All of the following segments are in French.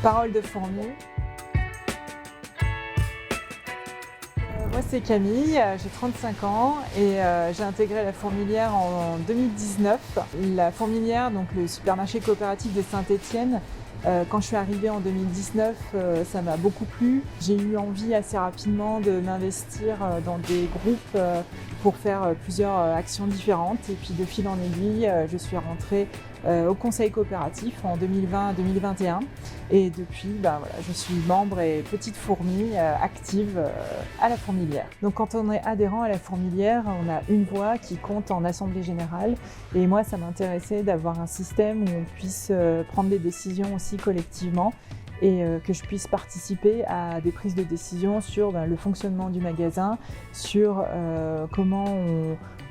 Parole de fourmi. Moi c'est Camille, j'ai 35 ans et j'ai intégré la Fourmilière en 2019. La Fourmilière, donc le supermarché coopératif de Saint-Étienne, quand je suis arrivée en 2019, ça m'a beaucoup plu. J'ai eu envie assez rapidement de m'investir dans des groupes pour faire plusieurs actions différentes. Et puis de fil en aiguille, je suis rentrée au conseil coopératif en 2020-2021. Et depuis, voilà, je suis membre et petite fourmi active à la Fourmilière. Donc quand on est adhérent à la Fourmilière, on a une voix qui compte en assemblée générale. Et moi, ça m'intéressait d'avoir un système où on puisse prendre des décisions aussi collectivement et que je puisse participer à des prises de décision sur le fonctionnement du magasin, sur comment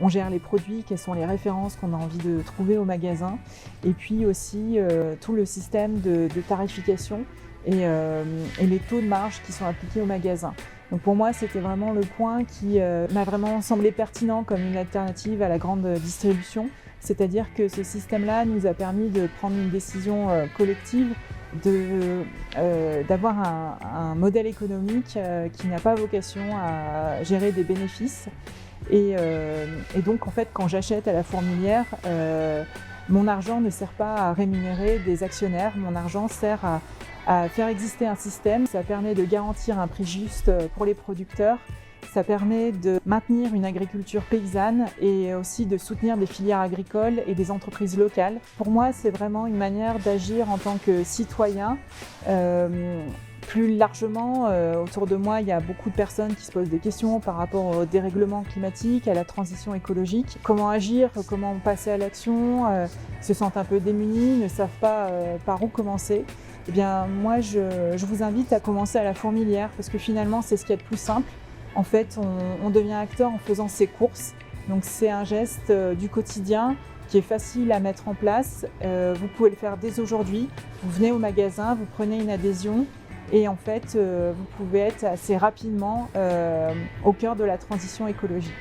on gère les produits, quelles sont les références qu'on a envie de trouver au magasin, et puis aussi tout le système de tarification et les taux de marge qui sont appliqués au magasin. Donc pour moi, c'était vraiment le point qui m'a vraiment semblé pertinent comme une alternative à la grande distribution. C'est-à-dire que ce système-là nous a permis de prendre une décision collective, d'avoir un modèle économique qui n'a pas vocation à gérer des bénéfices. Et donc en fait, quand j'achète à la Fourmilière, mon argent ne sert pas à rémunérer des actionnaires, mon argent sert à faire exister un système. Ça permet de garantir un prix juste pour les producteurs, ça permet de maintenir une agriculture paysanne et aussi de soutenir des filières agricoles et des entreprises locales. Pour moi, c'est vraiment une manière d'agir en tant que citoyen. Plus largement, autour de moi, il y a beaucoup de personnes qui se posent des questions par rapport au dérèglement climatique, à la transition écologique. Comment agir, comment passer à l'action, se sentent un peu démunis, ne savent pas par où commencer. Eh bien, moi, je vous invite à commencer à la Fourmilière parce que finalement, c'est ce qu'il y a de plus simple. En fait, on devient acteur en faisant ses courses. Donc, c'est un geste du quotidien qui est facile à mettre en place. Vous pouvez le faire dès aujourd'hui. Vous venez au magasin, vous prenez une adhésion. Et en fait, vous pouvez être assez rapidement au cœur de la transition écologique.